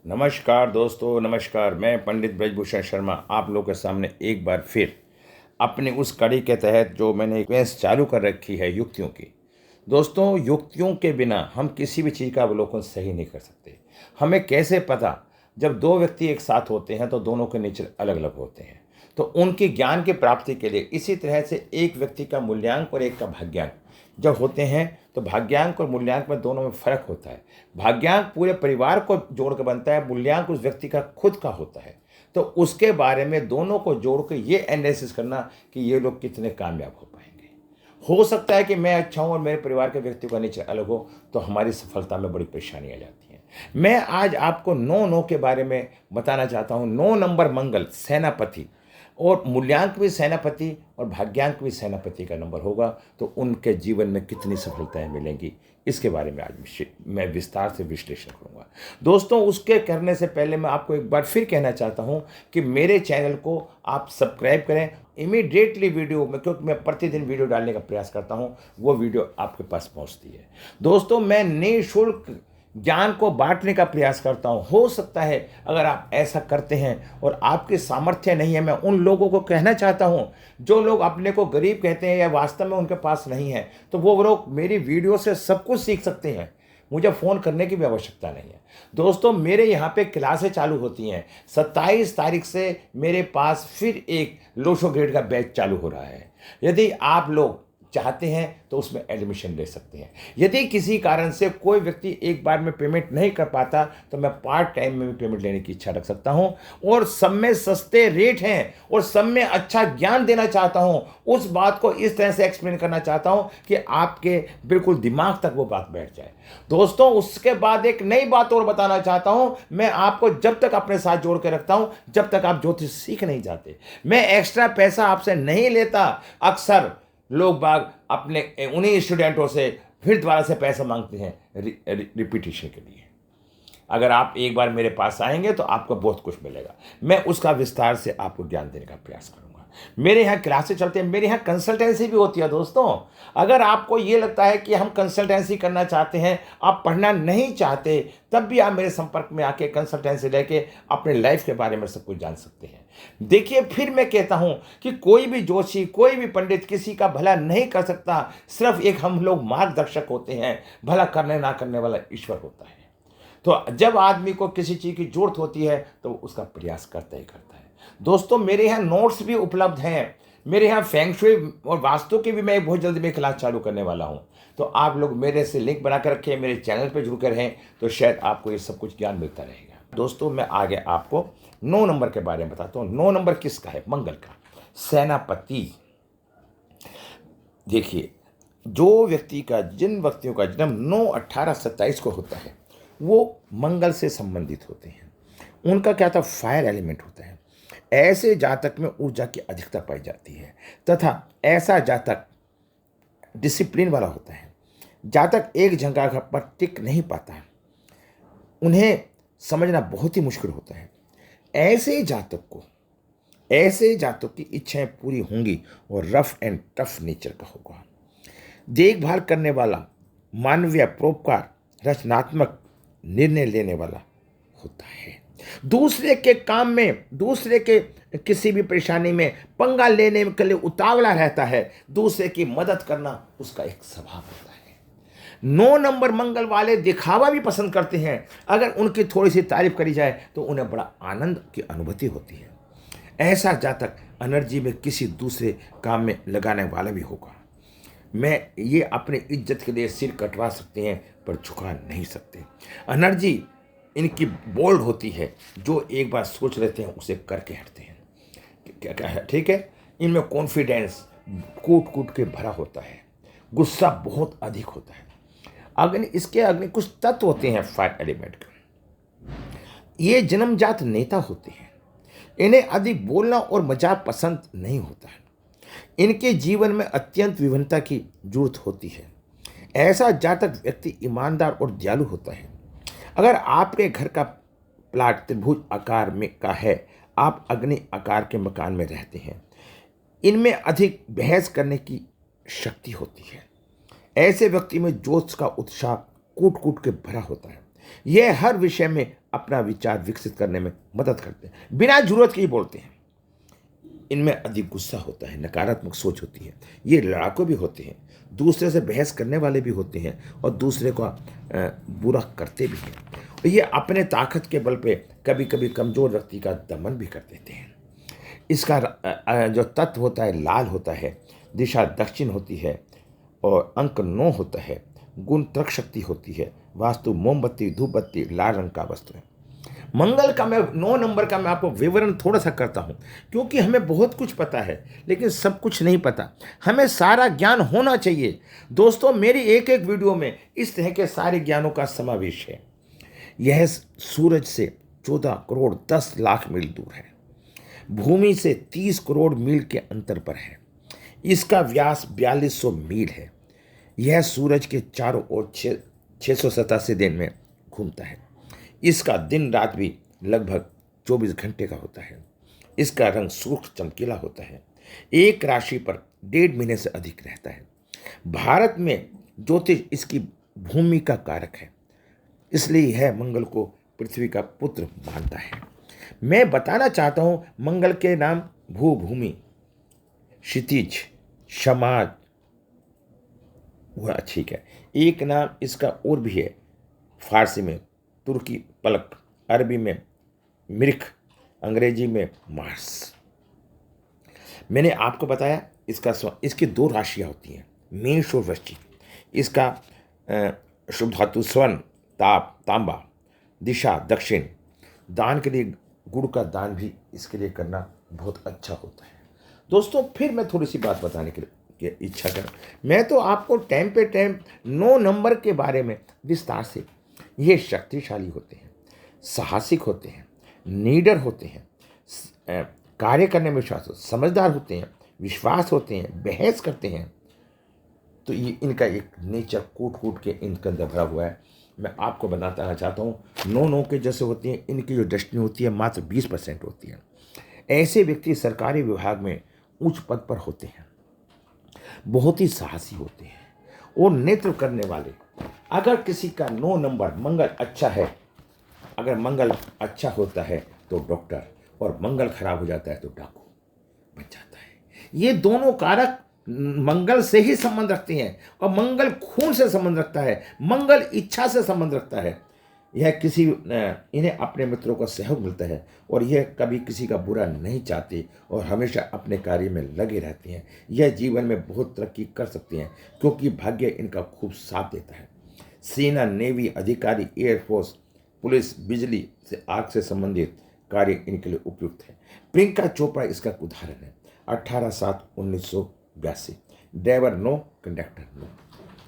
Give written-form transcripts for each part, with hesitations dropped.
नमस्कार दोस्तों, नमस्कार। मैं पंडित ब्रजभूषण शर्मा आप लोगों के सामने एक बार फिर अपनी उस कड़ी के तहत जो मैंने क्वेंस चालू कर रखी है युक्तियों की। दोस्तों, युक्तियों के बिना हम किसी भी चीज़ का अवलोकन सही नहीं कर सकते। हमें कैसे पता, जब दो व्यक्ति एक साथ होते हैं तो दोनों के नेचर अलग अलग होते हैं, तो उनकी ज्ञान की प्राप्ति के लिए इसी तरह से एक व्यक्ति का मूल्यांक और एक का भाग्यांक जब होते हैं तो भाग्यांक और मूल्यांक में दोनों में फर्क होता है। भाग्यांक पूरे परिवार को जोड़ कर बनता है, मूल्यांक उस व्यक्ति का खुद का होता है। तो उसके बारे में दोनों को जोड़ कर ये एनालिसिस करना कि ये लोग कितने कामयाब हो पाएंगे। हो सकता है कि मैं अच्छा हूं और मेरे परिवार के व्यक्ति का नेचर अलग हो, तो हमारी सफलता में बड़ी परेशानी आ जाती है। मैं आज आपको 9 के बारे में बताना चाहता हूं। 9 मंगल सेनापति, और मूल्यांक भी सेनापति और भाग्यांक भी सेनापति का नंबर होगा, तो उनके जीवन में कितनी सफलताएं मिलेंगी, इसके बारे में आज मैं विस्तार से विश्लेषण करूंगा। दोस्तों, उसके करने से पहले मैं आपको एक बार फिर कहना चाहता हूं कि मेरे चैनल को आप सब्सक्राइब करें इमीडिएटली। वीडियो में, क्योंकि मैं प्रतिदिन वीडियो डालने का प्रयास करता हूं, वो वीडियो आपके पास पहुंचती है। दोस्तों, मैं निःशुल्क ज्ञान को बांटने का प्रयास करता हूं। हो सकता है अगर आप ऐसा करते हैं और आपके सामर्थ्य नहीं है, मैं उन लोगों को कहना चाहता हूं जो लोग अपने को गरीब कहते हैं या वास्तव में उनके पास नहीं है, तो वो लोग मेरी वीडियो से सब कुछ सीख सकते हैं। मुझे फ़ोन करने की भी आवश्यकता नहीं है। दोस्तों, मेरे यहाँ पे क्लासें चालू होती हैं। 27 तारीख से मेरे पास फिर एक लोशो ग्रेड का बैच चालू हो रहा है। यदि आप लोग चाहते हैं तो उसमें एडमिशन ले सकते हैं। यदि किसी कारण से कोई व्यक्ति एक बार में पेमेंट नहीं कर पाता, तो मैं पार्ट टाइम में भी पेमेंट लेने की इच्छा रख सकता हूं, और सब में सस्ते रेट हैं और सब में अच्छा ज्ञान देना चाहता हूं। उस बात को इस तरह से एक्सप्लेन करना चाहता हूं कि आपके बिल्कुल दिमाग तक वो बात बैठ जाए। दोस्तों, उसके बाद एक नई बात और बताना चाहता हूं। मैं आपको जब तक अपने साथ जोड़ के रखता हूं जब तक आप ज्योतिष सीख नहीं जाते। मैं एक्स्ट्रा पैसा आपसे नहीं लेता। अक्सर लोग बाग अपने उन्हीं स्टूडेंटों से फिर दोबारा से पैसा मांगते हैं रिपीटिशन के लिए। अगर आप एक बार मेरे पास आएंगे तो आपको बहुत कुछ मिलेगा। मैं उसका विस्तार से आपको ज्ञान देने का प्रयास करूंगा। मेरे यहाँ क्लासेस चलते हैं, मेरे यहाँ कंसल्टेंसी भी होती है। दोस्तों, अगर आपको ये लगता है कि हम कंसल्टेंसी करना चाहते हैं, आप पढ़ना नहीं चाहते, तब भी आप मेरे संपर्क में आके कंसल्टेंसी लेके अपने लाइफ के बारे में सब कुछ जान सकते हैं। देखिए, फिर मैं कहता हूं कि कोई भी जोशी, कोई भी पंडित किसी का भला नहीं कर सकता। सिर्फ एक हम लोग मार्गदर्शक होते हैं, भला करने ना करने वाला ईश्वर होता है। तो जब आदमी को किसी चीज़ की जरूरत होती है तो उसका प्रयास करता ही करता है। दोस्तों, मेरे यहाँ नोट्स भी उपलब्ध हैं। मेरे यहाँ फेंग शुई और वास्तु की भी मैं बहुत जल्दी में क्लास चालू करने वाला हूँ। तो आप लोग मेरे से लिंक बना कर रखें, मेरे चैनल पर जुड़ कर रहें, तो शायद आपको ये सब कुछ ज्ञान मिलता रहेगा। दोस्तों, मैं आगे आपको 9 नंबर के बारे में बताता हूँ। 9 नंबर किसका है? मंगल का, सेनापति। देखिए, जिन व्यक्तियों का जन्म 9, 18, 27 को होता है, वो मंगल से संबंधित होते हैं। उनका क्या था? फायर एलिमेंट होता है। ऐसे जातक में ऊर्जा की अधिकता पाई जाती है, तथा ऐसा जातक डिसिप्लिन वाला होता है। जातक एक जगह पर टिक नहीं पाता है, उन्हें समझना बहुत ही मुश्किल होता है। ऐसे जातक की इच्छाएं पूरी होंगी और रफ एंड टफ नेचर का होगा। देखभाल करने वाला, मानवीय, परोपकार, रचनात्मक निर्णय लेने वाला होता है। दूसरे के काम में, दूसरे के किसी भी परेशानी में पंगा लेने के लिए उतावला रहता है। दूसरे की मदद करना उसका एक स्वभाव होता है। 9 नंबर मंगल वाले दिखावा भी पसंद करते हैं। अगर उनकी थोड़ी सी तारीफ करी जाए तो उन्हें बड़ा आनंद की अनुभूति होती है। ऐसा जातक एनर्जी में किसी दूसरे काम में लगाने वाला भी होगा। मैं ये अपनी इज्जत के लिए सिर कटवा सकते हैं पर झुका नहीं सकते। एनर्जी इनकी बोल्ड होती है। जो एक बार सोच लेते हैं उसे करके हटते हैं। क्या है? ठीक है। इनमें कॉन्फिडेंस कूट कूट के भरा होता है। गुस्सा बहुत अधिक होता है। अग्नि कुछ तत्व होते हैं फायर एलिमेंट के। ये जन्मजात नेता होते हैं। इन्हें अधिक बोलना और मजाक पसंद नहीं होता है। इनके जीवन में अत्यंत विभिन्नता की जरूरत होती है। ऐसा जातक व्यक्ति ईमानदार और दयालु होता है। अगर आपके घर का प्लाट त्रिभुज आकार में का है, आप अग्नि आकार के मकान में रहते हैं, इनमें अधिक बहस करने की शक्ति होती है। ऐसे व्यक्ति में जोश का उत्साह कूट कूट के भरा होता है। यह हर विषय में अपना विचार विकसित करने में मदद करते हैं, बिना जरूरत के ही बोलते हैं। इनमें अधिक गुस्सा होता है, नकारात्मक सोच होती है। ये लड़ाकू भी होते हैं, दूसरे से बहस करने वाले भी होते हैं और दूसरे को बुरा करते भी हैं। और ये अपने ताकत के बल पे कभी कभी कमज़ोर व्यक्ति का दमन भी कर देते हैं। इसका जो तत्व होता है लाल होता है, दिशा दक्षिण होती है और अंक 9 होता है। गुण तर्क शक्ति होती है। वास्तु मोमबत्ती धूप बत्ती लाल रंग का वस्तु है। मंगल का मैं 9 नंबर का मैं आपको विवरण थोड़ा सा करता हूं, क्योंकि हमें बहुत कुछ पता है लेकिन सब कुछ नहीं पता। हमें सारा ज्ञान होना चाहिए। दोस्तों, मेरी एक एक वीडियो में इस तरह के सारे ज्ञानों का समावेश है। यह सूरज से 14 करोड़ 10 लाख मील दूर है। भूमि से 30 करोड़ मील के अंतर पर है। इसका व्यास 4200 मील है। यह सूरज के चारों ओर 687 दिन में घूमता है। इसका दिन रात भी लगभग 24 घंटे का होता है। इसका रंग सुर्ख चमकीला होता है। एक राशि पर 1.5 महीने से अधिक रहता है। भारत में ज्योतिष इसकी भूमि का कारक है, इसलिए यह मंगल को पृथ्वी का पुत्र मानता है। मैं बताना चाहता हूं, मंगल के नाम भू भूमि, क्षितिज, समाज, वह ठीक है। एक नाम इसका और भी है, फारसी में तुर्की पलक, अरबी में मिरिख, अंग्रेजी में मार्स। मैंने आपको बताया इसकी 2 राशियां होती हैं, मेष और वृश्चिक। इसका शुभ धातु स्वर्ण, तांबा, दिशा दक्षिण। दान के लिए गुड़ का दान भी इसके लिए करना बहुत अच्छा होता है। दोस्तों, फिर मैं थोड़ी सी बात बताने के लिए इच्छा करूँ। मैं तो आपको टाइम पे टाइम 9 नंबर के बारे में विस्तार से, ये शक्तिशाली होते हैं, साहसिक होते हैं, नीडर होते हैं, कार्य करने में विश्वास, समझदार होते हैं, विश्वास होते हैं, बहस करते हैं। तो ये इनका एक नेचर कूट कूट के इनके अंदर भरा हुआ है। मैं आपको बताना चाहता हूँ, 9 के जैसे होती हैं, इनकी जो डेस्टिनी होती है मात्र 20% होती है। ऐसे व्यक्ति सरकारी विभाग में उच्च पद पर होते हैं, बहुत ही साहसी होते हैं और नेतृत्व करने वाले। अगर किसी का 9 नंबर मंगल अच्छा है, अगर मंगल अच्छा होता है तो डॉक्टर, और मंगल खराब हो जाता है तो डाकू बन जाता है। ये दोनों कारक मंगल से ही संबंध रखते हैं, और मंगल खून से संबंध रखता है, मंगल इच्छा से संबंध रखता है। यह इन्हें अपने मित्रों का सहयोग मिलता है और यह कभी किसी का बुरा नहीं चाहते और हमेशा अपने कार्य में लगे रहते हैं। यह जीवन में बहुत तरक्की कर सकते हैं क्योंकि भाग्य इनका खूब साथ देता है। सेना, नेवी अधिकारी, एयरफोर्स, पुलिस, बिजली से आग से संबंधित कार्य इनके लिए उपयुक्त है। प्रियंका चोपड़ा इसका उदाहरण है। 18/7/1982। Driver no, conductor no.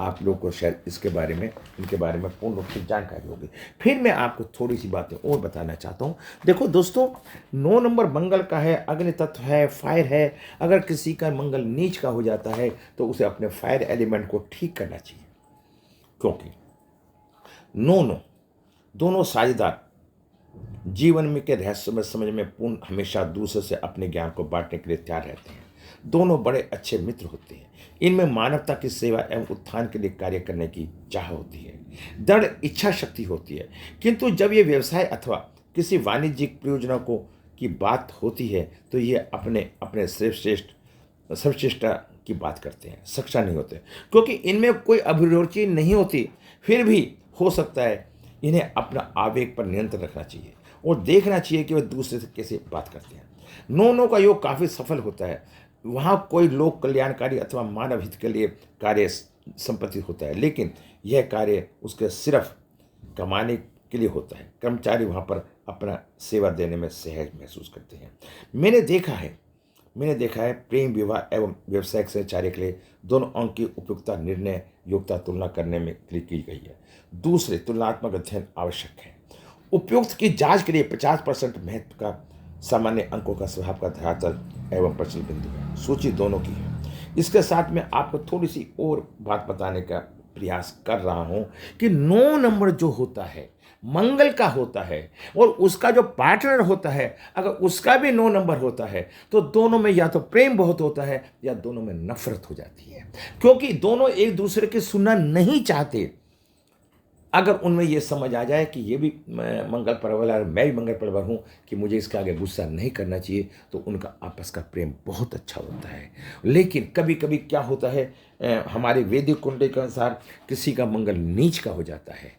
आप लोगों को शायद इनके बारे में पूर्ण रूप से जानकारी होगी। फिर मैं आपको थोड़ी सी बातें और बताना चाहता हूँ। देखो दोस्तों, 9 नंबर मंगल का है, अग्नि तत्व है, फायर है। अगर किसी का मंगल नीच का हो जाता है तो उसे अपने फायर एलिमेंट को ठीक करना चाहिए, क्योंकि 9 दोनों साझेदार जीवन में के रहस्य में समझ में पूर्ण, हमेशा दूसरे से अपने ज्ञान को बांटने के लिए तैयार रहते हैं। दोनों बड़े अच्छे मित्र होते हैं। इनमें मानवता की सेवा एवं उत्थान के लिए कार्य करने की चाह होती है, दृढ़ इच्छा शक्ति होती है। किंतु जब ये व्यवसाय अथवा किसी वाणिज्यिक प्रयोजनों को की बात होती है तो ये अपने सर्वश्रेष्ठता की बात करते हैं, सक्षम नहीं होते, क्योंकि इनमें कोई अभिरुचि नहीं होती। फिर भी हो सकता है इन्हें अपना आवेग पर नियंत्रण रखना चाहिए और देखना चाहिए कि वे दूसरे से कैसे बात करते हैं। 9 का योग काफ़ी सफल होता है। वहाँ कोई लोक कल्याणकारी अथवा मानव हित के लिए कार्य संपत्ति होता है, लेकिन यह कार्य उसके सिर्फ कमाने के लिए होता है। कर्मचारी वहाँ पर अपना सेवा देने में सहज महसूस करते हैं। मैंने देखा है प्रेम, विवाह एवं व्यावसायिक सहचार्य के लिए दोनों अंक की उपयुक्तता निर्णय योग्यता तुलना करने में की गई है। दूसरे, तुलनात्मक अध्ययन आवश्यक है। उपयुक्त की जांच के लिए 50% महत्व का सामान्य अंकों का स्वभाव का धरातल एवं प्रचल बिंदु है। सूची दोनों की है। इसके साथ में आपको थोड़ी सी और बात बताने का प्रयास कर रहा हूं कि 9 नंबर जो होता है मंगल का होता है और उसका जो पार्टनर होता है, अगर उसका भी 9 नंबर होता है तो दोनों में या तो प्रेम बहुत होता है या दोनों में नफरत हो जाती है, क्योंकि दोनों एक दूसरे की सुनना नहीं चाहते। अगर उनमें ये समझ आ जाए कि ये भी मंगल परवल है और मैं भी मंगल परवल हूँ, कि मुझे इसके आगे गुस्सा नहीं करना चाहिए, तो उनका आपस का प्रेम बहुत अच्छा होता है। लेकिन कभी कभी क्या होता है, हमारे वैदिक कुंडली के अनुसार किसी का मंगल नीच का हो जाता है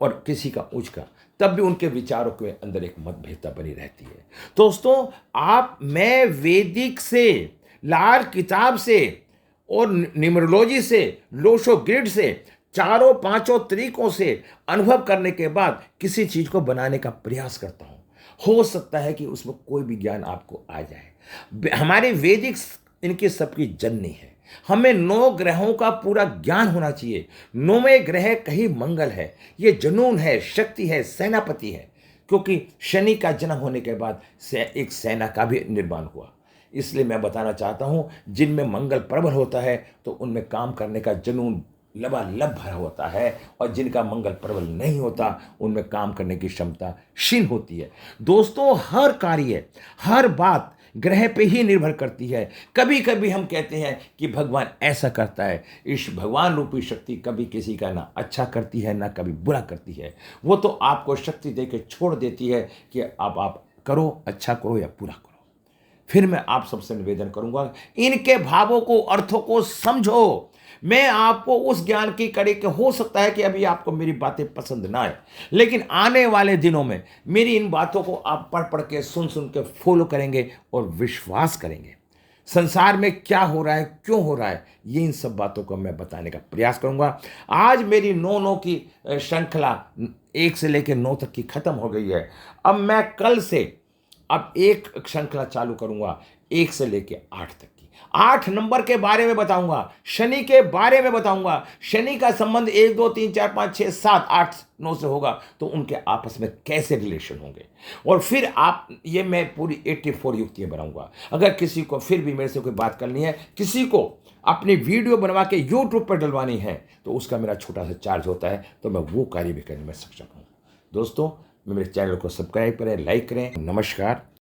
और किसी का उच्च का, तब भी उनके विचारों के अंदर एक मतभेदता बनी रहती है। दोस्तों, मैं वैदिक से, लाल किताब से और न्यूमरोलॉजी से, लोशो ग्रिड से, चारों पांचों तरीकों से अनुभव करने के बाद किसी चीज को बनाने का प्रयास करता हूं। हो सकता है कि उसमें कोई भी ज्ञान आपको आ जाए। हमारे वैदिक इनकी सबकी जननी है। हमें 9 ग्रहों का पूरा ज्ञान होना चाहिए। 9वें ग्रह कहीं मंगल है। ये जुनून है, शक्ति है, सेनापति है। क्योंकि शनि का जन्म होने के बाद एक सेना का भी निर्माण हुआ। इसलिए मैं बताना चाहता हूं, जिनमें मंगल प्रबल होता है तो उनमें काम करने का जुनून लबालब भरा होता है, और जिनका मंगल प्रबल नहीं होता उनमें काम करने की क्षमता क्षीण होती है। दोस्तों, हर कार्य, हर बात ग्रह पे ही निर्भर करती है। कभी कभी हम कहते हैं कि भगवान ऐसा करता है। इस भगवान रूपी शक्ति कभी किसी का ना अच्छा करती है ना कभी बुरा करती है। वो तो आपको शक्ति दे के छोड़ देती है कि अब आप करो, अच्छा करो या बुरा करो। फिर मैं आप सबसे निवेदन करूंगा, इनके भावों को, अर्थों को समझो। मैं आपको उस ज्ञान की कड़ी के, हो सकता है कि अभी आपको मेरी बातें पसंद ना आए, लेकिन आने वाले दिनों में मेरी इन बातों को आप पढ़ पढ़ के, सुन सुन के फॉलो करेंगे और विश्वास करेंगे। संसार में क्या हो रहा है, क्यों हो रहा है, ये इन सब बातों को मैं बताने का प्रयास करूंगा। आज मेरी 9 की श्रृंखला 1 से लेकर 9 तक की खत्म हो गई है। अब मैं कल से अब एक श्रृंखला चालू करूंगा 1 से लेकर 8 तक की। 8 नंबर के बारे में बताऊंगा, शनि के बारे में बताऊंगा। शनि का संबंध 1 2 3 4 5 6 7 8 9 से होगा, तो उनके आपस में कैसे रिलेशन होंगे। और फिर ये मैं पूरी 84 युक्तियां बनाऊंगा। अगर किसी को फिर भी मेरे से कोई बात करनी है, किसी को अपनी वीडियो बनवा के यूट्यूब पर डलवानी है, तो उसका मेरा छोटा सा चार्ज होता है, तो मैं वो कार्य भी करने में सक्षम हूँ। दोस्तों, मेरे चैनल को सब्सक्राइब करें, लाइक करें। नमस्कार।